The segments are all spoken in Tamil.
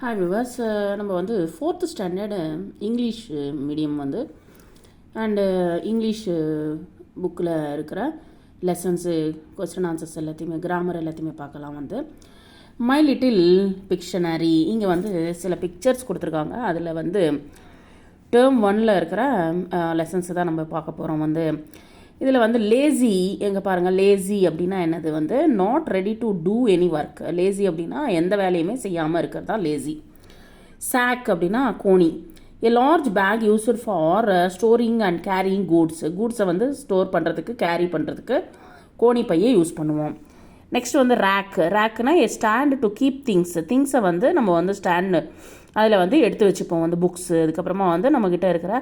ஹாய் விவர்ஸ், நம்ம வந்து 4th ஸ்டாண்டர்டு இங்கிலீஷ் மீடியம் வந்து அண்டு இங்கிலீஷ் புக்கில் இருக்கிற லெசன்ஸு, கொஸ்டின் ஆன்சர்ஸ் எல்லாத்தையுமே, கிராமர் எல்லாத்தையுமே பார்க்கலாம். வந்து மை லிட்டில் பிக்ஷனரி, இங்கே வந்து சில பிக்சர்ஸ் கொடுத்துருக்காங்க. அதில் வந்து டேர்ம் 1ல் இருக்கிற லெசன்ஸு தான் நம்ம பார்க்க போகிறோம். வந்து இதில் வந்து லேசி, எங்கே பாருங்கள், லேசி அப்படின்னா என்னது, வந்து not ready to do any work. Lazy அப்படின்னா எந்த வேலையுமே செய்யாமல் இருக்கிறது தான் லேசி. சாக் அப்படின்னா கோணி. A large bag used for storing and carrying கூட்ஸை வந்து ஸ்டோர் பண்ணுறதுக்கு, கேரி பண்ணுறதுக்கு கோணி பையை யூஸ் பண்ணுவோம். நெக்ஸ்ட் வந்து ரேக்குனா எ ஸ்டாண்ட் டு கீப் திங்ஸை வந்து நம்ம வந்து ஸ்டாண்டு அதில் வந்து எடுத்து வச்சுப்போம். வந்து புக்ஸு, அதுக்கப்புறமா வந்து நம்மக்கிட்ட இருக்கிற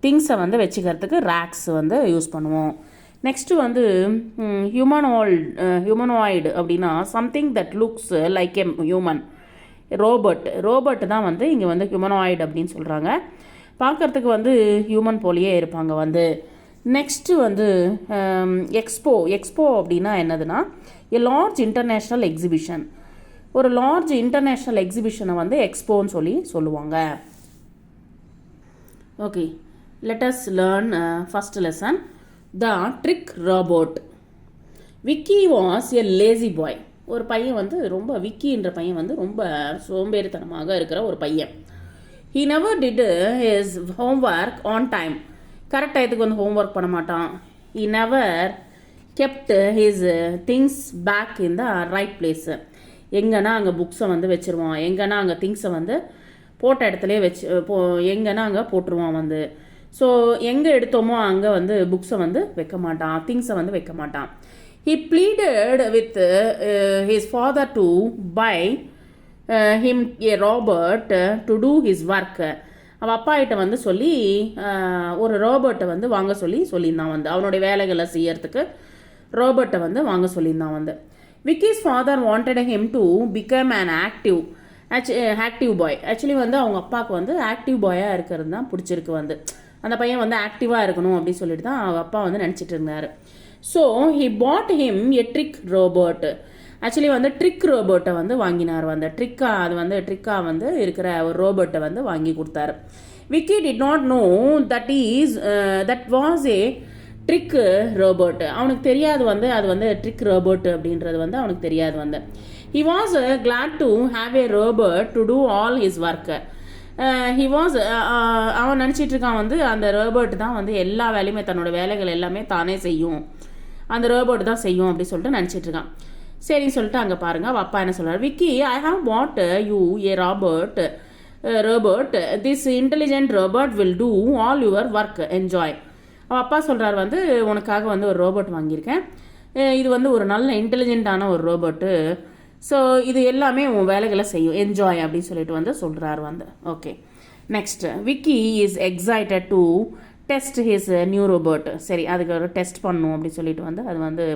திங்ஸை வந்து வச்சுக்கிறதுக்கு ரேக்ஸ் வந்து யூஸ் பண்ணுவோம். நெக்ஸ்ட்டு வந்து ஹியூமனாய்டு அப்படின்னா something that looks like a human. Robot தான் வந்து இங்கே வந்து ஹியூமனாய்டு அப்படின்னு சொல்கிறாங்க. பார்க்குறதுக்கு வந்து ஹியூமன் போலியே இருப்பாங்க. வந்து நெக்ஸ்ட்டு வந்து எக்ஸ்போ அப்படின்னா என்னதுன்னா எ லார்ஜ் இன்டர்நேஷ்னல் எக்ஸிபிஷன். ஒரு லார்ஜ் இன்டர்நேஷ்னல் எக்ஸிபிஷனை வந்து எக்ஸ்போன்னு சொல்லுவாங்க. Okay, let us learn first lesson, the trick robot. Vicky was a lazy boy. ஒரு பையன் வந்து ரொம்ப, விக்கின்ற பையன் வந்து ரொம்ப சோம்பேறித்தனமாக இருக்கிற ஒரு பையன். He never did his homework on time. Correct டயத்துக்கு வந்து ஹோம்ஒர்க் பண்ண மாட்டான். He never kept his things back in the right place. எங்கன்னா அங்கே புக்ஸை வந்து வச்சுருவான், எங்கன்னா அங்கே திங்ஸை வந்து போட்ட இடத்துலே எங்கன்னா அங்கே போட்டுருவான். வந்து ஸோ எங்கே எடுத்தோமோ அங்கே வந்து புக்ஸை வந்து வைக்க மாட்டான், திங்ஸை வந்து வைக்க மாட்டான். He pleaded with his father to buy him a robot to do his work. அவன் அப்பா கிட்ட வந்து சொல்லி ஒரு ரோபோட்டை வந்து வாங்க சொல்லியிருந்தான். வந்து அவனுடைய வேலைகளை செய்யறதுக்கு ரோபோட்டை வந்து வாங்க சொல்லியிருந்தான். வந்து Vicky's father wanted him to become an active bye. Actually வந்து அவங்க அப்பாவுக்கு வந்து ஆக்டிவ் பாயாக இருக்கிறது தான் பிடிச்சிருக்கு. வந்து அந்த பையன் வந்து ஆக்டிவாக இருக்கணும் அப்படின்னு சொல்லிட்டு தான் அவங்க அப்பா வந்து நினச்சிட்டு இருந்தார். So he bought him a trick robot. Actually வந்து ட்ரிக் ரோபோட்டை வந்து வாங்கினார். வந்து ட்ரிக்கா வந்து இருக்கிற ஒரு ரோபோட்டை வந்து வாங்கி கொடுத்தாரு. Vicky did not know that was a trick robot. அவனுக்கு தெரியாது வந்து அது வந்து ட்ரிக் ரோபோட் அப்படின்றது வந்து அவனுக்கு தெரியாது. வந்து he was glad to have a robot to do all his work. அவன் நினச்சிட்டு இருக்கான் வந்து அந்த ரோபோட் தான் வந்து எல்லா வேலையுமே, தன்னோட வேலைகள் எல்லாமே தானே செய்யும், அந்த ரோபோட் தான் செய்யும் அப்படி சொல்லிட்டு நினச்சிட்டு இருக்கான். சரின்னு சொல்லிட்டு அங்கே பாருங்க, அவள் அப்பா என்ன சொல்கிறார், Vicky, I have pot you A robot this intelligent robot will do all your work, enjoy. அவள் அப்பா சொல்கிறார் வந்து, உனக்காக வந்து ஒரு ரோபோட் வாங்கியிருக்கேன், இது வந்து ஒரு நல்ல இன்டெலிஜென்ட்டான ஒரு ரோபோட்டு, ஸோ இது எல்லாமே உன் வேலைகளை செய்யும், என்ஜாய் அப்படின்னு சொல்லிட்டு வந்து சொல்கிறார். வந்து okay, next Vicky is excited to test his new robot. சரி, அதுக்கு ஒரு டெஸ்ட் பண்ணும் அப்படின்னு சொல்லிட்டு வந்து அது வந்து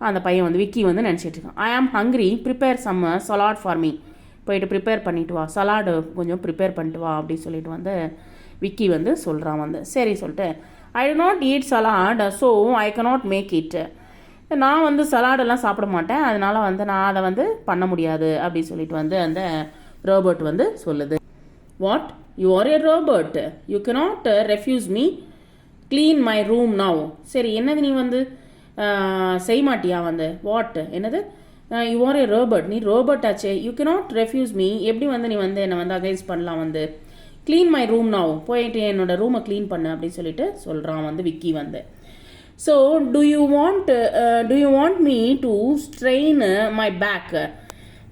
அந்த பையன் வந்து விக்கி வந்து நினச்சிட்டு இருக்கான். I am hungry, prepare some salad for me. போயிட்டு ப்ரிப்பேர் பண்ணிட்டு வா, சலாடு கொஞ்சம் ப்ரிப்பேர் பண்ணிட்டு வா அப்படின்னு சொல்லிட்டு வந்து விக்கி வந்து சொல்கிறான். வந்து சரி சொல்லிட்டு, I do not eat salad so I cannot make it. நான் வந்து சலாடெல்லாம் சாப்பிட மாட்டேன், அதனால் வந்து நான் அதை வந்து பண்ண முடியாது அப்படின்னு சொல்லிட்டு வந்து அந்த ரோபோட் வந்து சொல்லுது. What, you R A robot, you cannot refuse me clean my room now. சரி, என்னது நீ வந்து செய்ய மாட்டியா? வந்து வாட், என்னது, யூ ஆர் ஏ ரோபோட், நீ ரோபோட் ஆச்சே, யூ கனாட் ரெஃப்யூஸ் மீ, எப்படி வந்து நீ வந்து என்னை வந்து அகைன்ஸ்ட் பண்ணலாம்? வந்து க்ளீன் மை ரூம் நவ், போயிட்டு என்னோட ரூமை க்ளீன் பண்ணு அப்படின்னு சொல்லிட்டு சொல்கிறான் வந்து விக்கி. வந்து so do you want me to strain my back?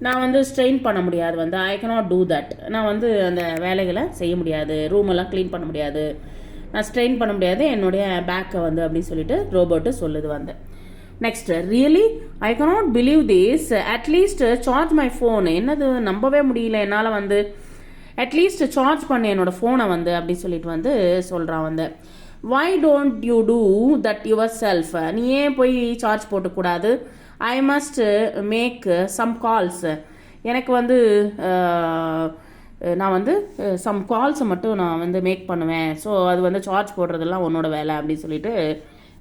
நான் வந்து ஸ்ட்ரெயின் பண்ண முடியாது. வந்து ஐ cannot do that. நான் வந்து அந்த வேலைகளை செய்ய முடியாது, ரூமெல்லாம் க்ளீன் பண்ண முடியாது, நான் ஸ்ட்ரெயின் பண்ண முடியாது என்னுடைய பேக்கை வந்து அப்படின்னு சொல்லிட்டு ரோபோட்டு சொல்லுது. வந்து next, really I cannot believe this, at least charge my phone. என்னது, நம்பவே முடியல என்னால், வந்து அட்லீஸ்ட் சார்ஜ் பண்ண என்னோட ஃபோனை வந்து அப்படின்னு சொல்லிட்டு வந்து சொல்கிறான். வந்து why don't you do that yourself? நீ ஏன் போய் charge போட்டுக்கூடாது? I must make some calls. எனக்கு வந்து நான் வந்து சம் கால்ஸை மட்டும் நான் வந்து மேக் பண்ணுவேன், ஸோ அது வந்து சார்ஜ் போடுறதெல்லாம் உன்னோட வேலை அப்படின்னு சொல்லிட்டு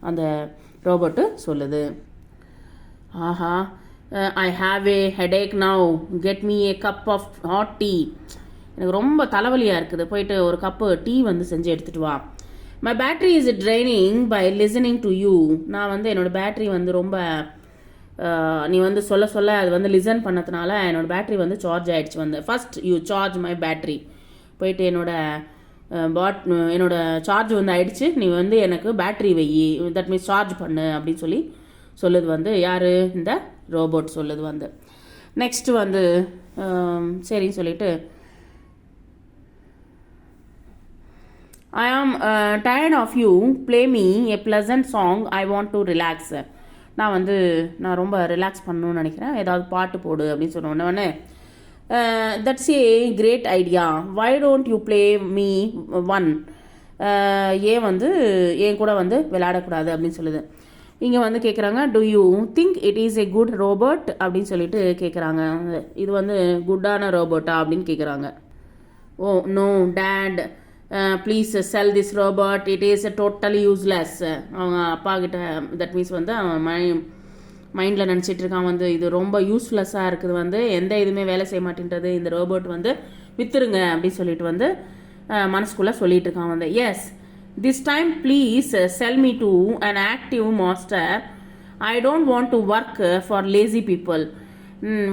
அந்த ரோபோட்டு சொல்லுது. ஆஹா, I have a headache now, get me a cup of hot tea. எனக்கு ரொம்ப தலைவலியாக இருக்குது, போயிட்டு ஒரு கப்பு டீ வந்து செஞ்சு எடுத்துகிட்டு வா. My battery is draining by listening to you. நான் வந்து என்னோடய பேட்ரி வந்து ரொம்ப நீ வந்து சொல்ல சொல்ல அது வந்து லிசன் பண்ணதுனால என்னோடய பேட்ரி வந்து சார்ஜ் ஆகிடுச்சு. வந்து first you charge my battery. போயிட்டு என்னோட சார்ஜ் வந்து ஆயிடுச்சு, நீ வந்து எனக்கு பேட்ரி வை, தட் மீன்ஸ் சார்ஜ் பண்ணு அப்படின்னு சொல்லி சொல்லுது வந்து யார், இந்த ரோபோட் சொல்லுது வந்து. நெக்ஸ்ட் வந்து சரின்னு சொல்லிட்டு I am tired of you, play me a pleasant song, I want to relax. நான் ரொம்ப ரிலாக்ஸ் பண்ணணும்னு நினைக்கிறேன், ஏதாவது பாட்டு போடு அப்படின்னு சொன்ன உடனே that's a great idea, why don't you play me one. ஏன் வந்து ஏன் கூட வந்து விளையாடக்கூடாது அப்படின்னு சொல்லுது. இங்கே வந்து கேட்குறாங்க, do you think it is a good robot அப்படின்னு சொல்லிட்டு கேட்குறாங்க. இது வந்து குட்டான ரோபோட்டா அப்படின்னு கேட்குறாங்க. Oh no dad, please sell this robot, it is totally useless. அவங்க அப்பா கிட்ட தட் மீன்ஸ் வந்து அவன் மைண்டில் நினச்சிட்டு இருக்கான் வந்து இது ரொம்ப யூஸ்லெஸ்ஸாக இருக்குது, வந்து எந்த இதுவுமே வேலை செய்ய மாட்டேன்றது, இந்த ரோபோட் வந்து விற்றுருங்க அப்படின்னு சொல்லிட்டு வந்து மனசுக்குள்ளே சொல்லிட்டு இருக்கான் வந்து. Yes this time please sell me to an active master, I don't want to work for lazy people.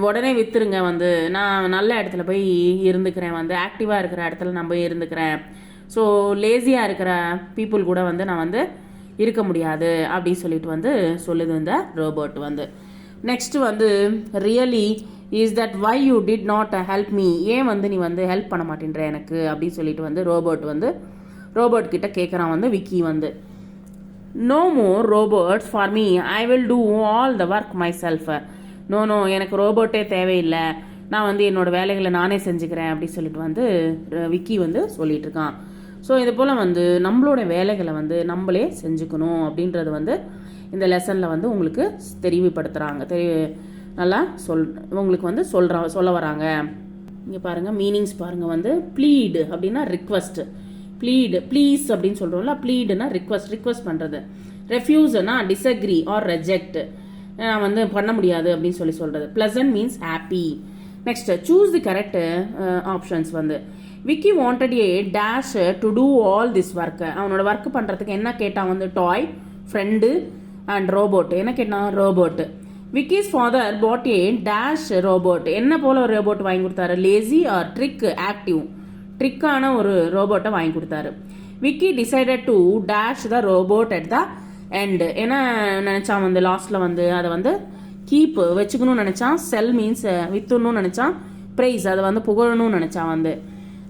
உடனே விற்றுருங்க வந்து, நான் நல்ல இடத்துல போய் இருந்துக்கிறேன், வந்து ஆக்டிவாக இருக்கிற இடத்துல நான் போய் இருந்துக்கிறேன். ஸோ லேசியாக இருக்கிற பீப்புள் கூட வந்து நான் வந்து இருக்க முடியாது அப்படின்னு சொல்லிட்டு வந்து சொல்லுது இந்த ரோபோட் வந்து. நெக்ஸ்ட் வந்து really is that why you did not help me, ஏன் வந்து நீ வந்து ஹெல்ப் பண்ண மாட்டேன்ற எனக்கு அப்படின்னு சொல்லிட்டு வந்து ரோபோட் கிட்ட கேட்குறான் வந்து விக்கி வந்து. No more robots for me, I will do all the work myself. No எனக்கு ரோபோட்டே தேவையில்லை, நான் வந்து என்னோட வேலைகளை நானே செஞ்சுக்கிறேன் அப்படின்னு சொல்லிட்டு வந்து விக்கி வந்து சொல்லிட்டு இருக்கான். ஸோ இது போல் வந்து நம்மளோட வேலைகளை வந்து நம்மளே செஞ்சுக்கணும் அப்படின்றது வந்து இந்த லெசனில் வந்து உங்களுக்கு தெரிவுபடுத்துகிறாங்க, நல்லா உங்களுக்கு வந்து சொல்ல வராங்க. இங்கே பாருங்கள் மீனிங்ஸ் பாருங்கள் வந்து ப்ளீடு அப்படின்னா ரிக்வஸ்ட், ப்ளீடு ப்ளீஸ் அப்படின்னு சொல்கிறோம்ல, ப்ளீடுனா ரிக்வஸ்ட் பண்ணுறது, ரெஃப்யூஸ்னா டிஸ்அக்ரி ஆர் ரெஜெக்ட், நான் வந்து பண்ண முடியாது அப்படின்னு சொல்கிறது. Pleasant means happy. Next choose the correct options வந்து. Vicky wanted a dash to do all this work. அவனோட ஒர்க் பண்ணுறதுக்கு என்ன கேட்டான் வந்து டாய், ஃப்ரெண்டு அண்ட் ரோபோட். என்ன கேட்டான் robot. Vicky's father bought a dash robot, என்ன போல ஒரு ரோபோட் வாங்கி கொடுத்தாரு, லேசி ஆர் ட்ரிக் ஆக்டிவ், ட்ரிக்கான ஒரு ரோபோட்டை வாங்கி கொடுத்தாரு. Vicky decided to dash the robot at the end. என்ன நினச்சான் வந்து லாஸ்ட்டில் வந்து அதை வந்து கீப் வச்சுக்கணும்னு நினச்சான், செல் மீன்ஸ் வித்துணும்னு நினச்சான், ப்ரைஸ் அதை வந்து புகழணும்னு நினச்சான் வந்து,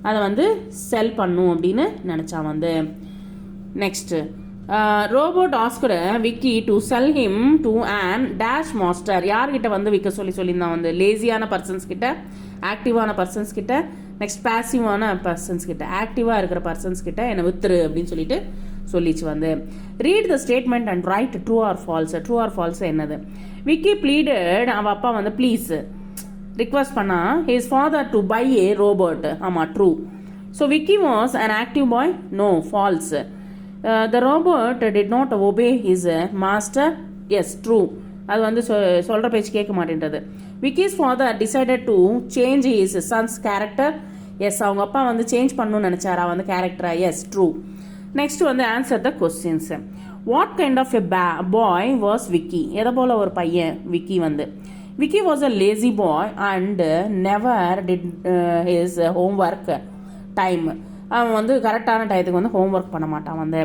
அதை வந்து செல் பண்ணும் அப்படின்னு நினச்சான் வந்து. Next robot Oscar Vicky to sell him to and dash master. யார்கிட்ட வந்து விற்க சொல்லியிருந்தான் வந்து, லேசியான பர்சன்ஸ் கிட்ட, ஆக்டிவான பர்சன்ஸ் கிட்ட, நெக்ஸ்ட் பேசிவான பர்சன்ஸ் கிட்ட. ஆக்டிவாக இருக்கிற பர்சன்ஸ் கிட்ட என்னை வித்துரு அப்படின்னு சொல்லிட்டு சொல்லிச்சு வந்து. Read the statement and write true or false. True or false என்னது. விக்கி ப்ளீடட், அவள் அப்பா வந்து ப்ளீஸ் ரிக்வஸ்ட் பண்ணா his father to buy a robot. ஆமாம் true. So Vicky was an active boy. No false. The robot did not obey his master. Yes true. அது வந்து சொல்கிற பேச்சு கேட்க மாட்டேன்றது. Vicky's father decided to change his son's character. Yes அவங்க அப்பா வந்து சேஞ்ச் பண்ணணும்னு நினச்சாரா வந்து கேரக்டரா. Yes true. நெக்ஸ்ட் வந்து answer the questions. What kind of a boy was Vicky, எதை போல் ஒரு பையன் விக்கி வந்து. Vicky was a lazy boy and never did his homework time. அவன் வந்து கரெக்டான டயத்துக்கு வந்து ஹோம்ஒர்க் பண்ண மாட்டான் வந்து.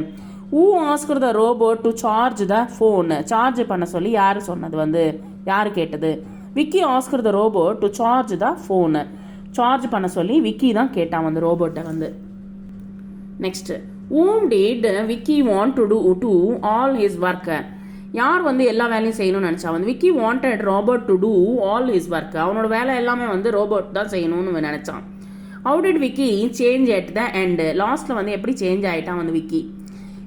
Who asked the robot to charge the phone. Charge பண்ண சொல்லி யார் சொன்னது வந்து, யார் கேட்டது. Vicky asked the robot to charge the phone. Charge பண்ண சொல்லி விக்கி தான் கேட்டான் வந்து ரோபோட்டை வந்து. Next whom did Vicky want to do all his work. யார் வந்து எல்லா வேலையும் செய்யணும்னு நினச்சா வந்து. Vicky wanted robot to do all his work. அவனோட வேலை எல்லாமே வந்து ரோபோட் தான் செய்யணும்னு நினச்சான். How did Vicky change at the end. லாஸ்ட்டில் வந்து எப்படி சேஞ்ச் ஆகிட்டான் வந்து Vicky.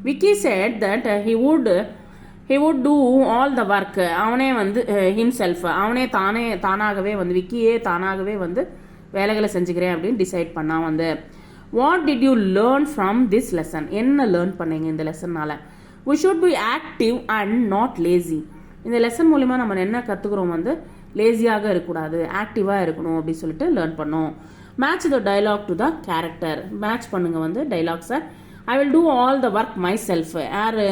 Vicky said that he would do all the work. அவனே வந்து himself, அவனே தானாகவே வந்து விக்கியே தானாகவே வந்து வேலைகளை செஞ்சுக்கிறேன் அப்படின்னு டிசைட் பண்ணான் வந்து. What did you learn from this lesson. என்ன லேர்ன் பண்ணீங்க இந்த லெசனால். we should be active and not lazy. இந்த லெசன் மூலிமா நம்ம என்ன கற்றுக்குறோம் வந்து, லேசியாக இருக்கக்கூடாது, ஆக்டிவாக இருக்கணும் அப்படி சொல்லிட்டு லேர்ன் பண்ணோம். Match the dialogue to the character. Match பண்ணுங்க வந்து டைலாக்ஸை. I will do all the work myself. யார்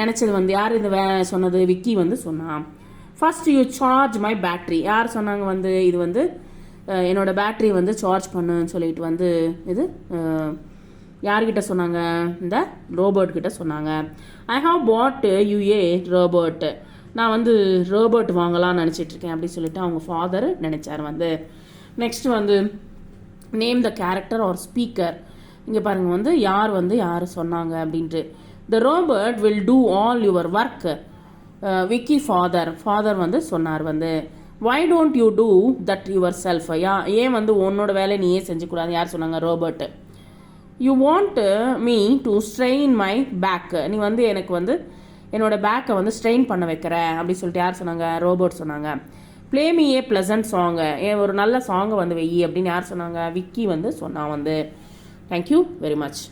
நினச்சது வந்து யார் இந்த சொன்னது? விக்கி வந்து சொன்னான். First you charge my battery. யார் சொன்னாங்க வந்து இது வந்து என்னோட பேட்ரி வந்து சார்ஜ் பண்ணுன்னு சொல்லிட்டு வந்து இது யார்கிட்ட சொன்னாங்க? இந்த ரோபோட் கிட்ட சொன்னாங்க. I have pot you A robot. நான் வந்து ரோபோட் வாங்கலாம்னு நினச்சிட்டு இருக்கேன் அப்படி சொல்லிட்டு அவங்க ஃபாதர் நினைச்சார் வந்து. நெக்ஸ்ட் வந்து name the character or speaker. இங்கே பாருங்க வந்து யார் சொன்னாங்க அப்படின்ட்டு. The robot will do all your work. Vicky father வந்து சொன்னார் வந்து. Why don't you do that yourself. ஏன் வந்து உன்னோட வேலையை நீயே செஞ்சுக்கூடாது? யார் சொன்னாங்க? Robot. You want me to strain my back. நீ வந்து எனக்கு வந்து என்னோட பேக்கை வந்து ஸ்ட்ரெயின் பண்ண வைக்கிற அப்படி சொல்லிட்டு யார் சொன்னாங்க? ரோபோட் சொன்னாங்க. Play me a pleasant song. ஒரு நல்ல சாங்கை வந்து வெயி அப்படின்னு யார் சொன்னாங்க? விக்கி வந்து சொன்னான் வந்து. Thank you very much.